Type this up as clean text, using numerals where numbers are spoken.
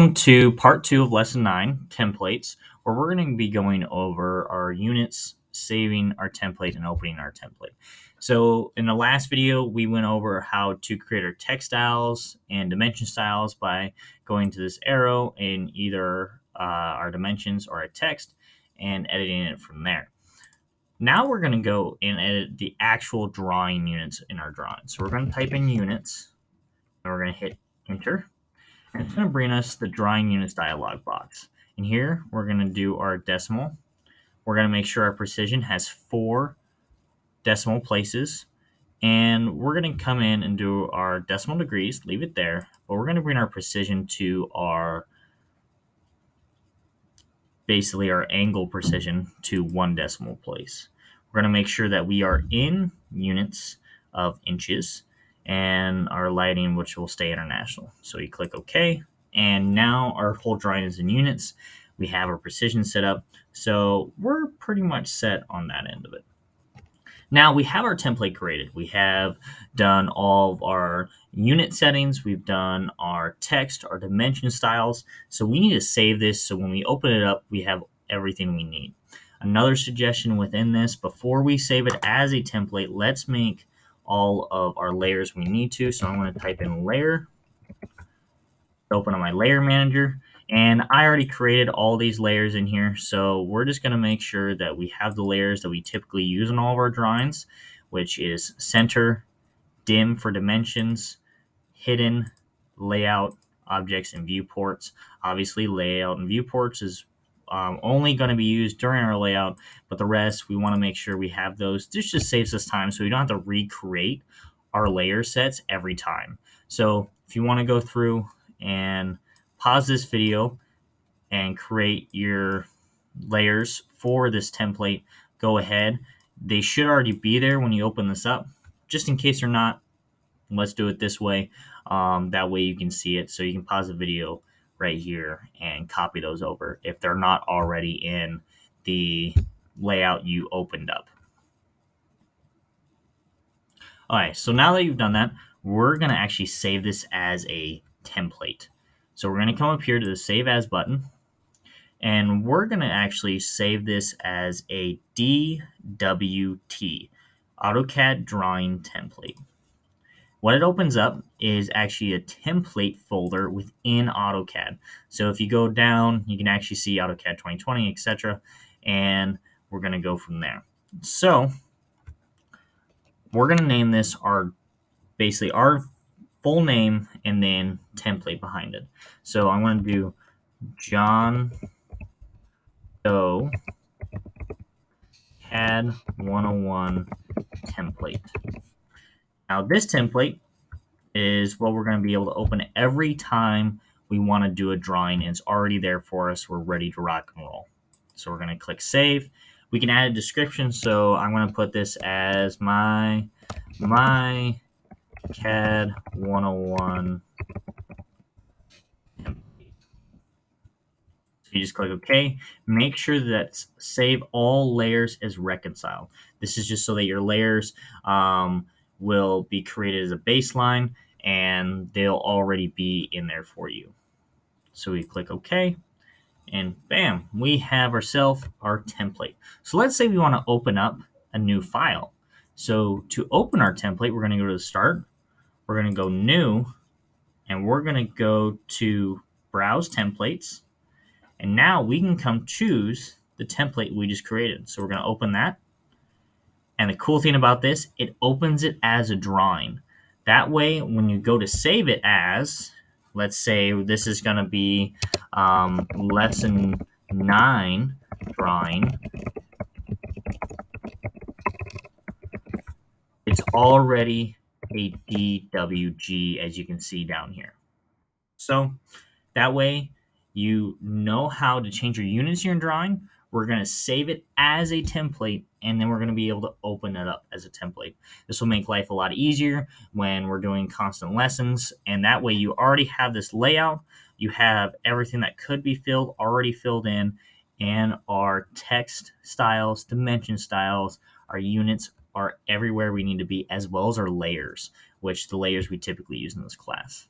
Welcome to part 2 of lesson 9, templates, where we're going to be going over our units, saving our template, and opening our template. So in the last video, we went over how to create our text styles and dimension styles by going to this arrow in either our dimensions or our text and editing it from there. Now we're going to go and edit the actual drawing units in our drawing. So we're going to type in units, and we're going to hit enter. And it's going to bring us the drawing units dialog box. And here we're going to do our decimal. We're going to make sure our precision has 4 decimal places. And we're going to come in and do our decimal degrees, leave it there. But we're going to bring our precision to basically our angle precision to 1 decimal place. We're going to make sure that we are in units of inches and our lighting, which will stay international. So you click OK, and now our whole drawing is in units. We have our precision set up, so we're pretty much set on that end of it. Now we have our template created. We have done all of our unit settings. We've done our text, our dimension styles. So we need to save this so when we open it up, we have everything we need. Another suggestion within this, before we save it as a template, let's make all of our layers we need to. So I'm going to type in layer, open up my layer manager, and I already created all these layers in here. So we're just going to make sure that we have the layers that we typically use in all of our drawings, which is center, dim for dimensions, hidden, layout, objects, and viewports. Obviously, layout and viewports is only going to be used during our layout, but the rest we want to make sure we have those. This just saves us time so we don't have to recreate our layer sets every time. So if you want to go through and pause this video and create your layers for this template, go ahead. They should already be there when you open this up. Just in case they're not, let's do it this way. That way you can see it. So you can pause the video right here and copy those over if they're not already in the layout you opened up. All right, so now that you've done that, we're going to actually save this as a template. So we're going to come up here to the Save As button, and we're going to actually save this as a DWT, AutoCAD Drawing Template. What it opens up is actually a template folder within AutoCAD. So if you go down, you can actually see AutoCAD 2020, etc. And we're going to go from there. So we're going to name this basically our full name and then template behind it. So I'm going to do John Doe CAD 101 template. Now this template is what we're going to be able to open every time we want to do a drawing. It's already there for us. We're ready to rock and roll. So we're going to click save. We can add a description. So I'm going to put this as my CAD 101 template. So you just click OK. Make sure that save all layers as reconciled. This is just so that your layers will be created as a baseline and they'll already be in there for you. So we click OK, and bam, we have ourselves our template. So let's say we want to open up a new file. So to open our template, we're going to go to the start, we're going to go new, and we're going to go to browse templates, and now we can come choose the template we just created. So we're going to open that. And the cool thing about this, it opens it as a drawing. That way, when you go to save it as, let's say this is going to be lesson 9 drawing, it's already a DWG, as you can see down here. So that way, you know how to change your units in your drawing. We're going to save it as a template, and then we're going to be able to open it up as a template. This will make life a lot easier when we're doing constant lessons, and that way you already have this layout. You have everything that could be filled already filled in, and our text styles, dimension styles, our units are everywhere we need to be, as well as our layers, which the layers we typically use in this class.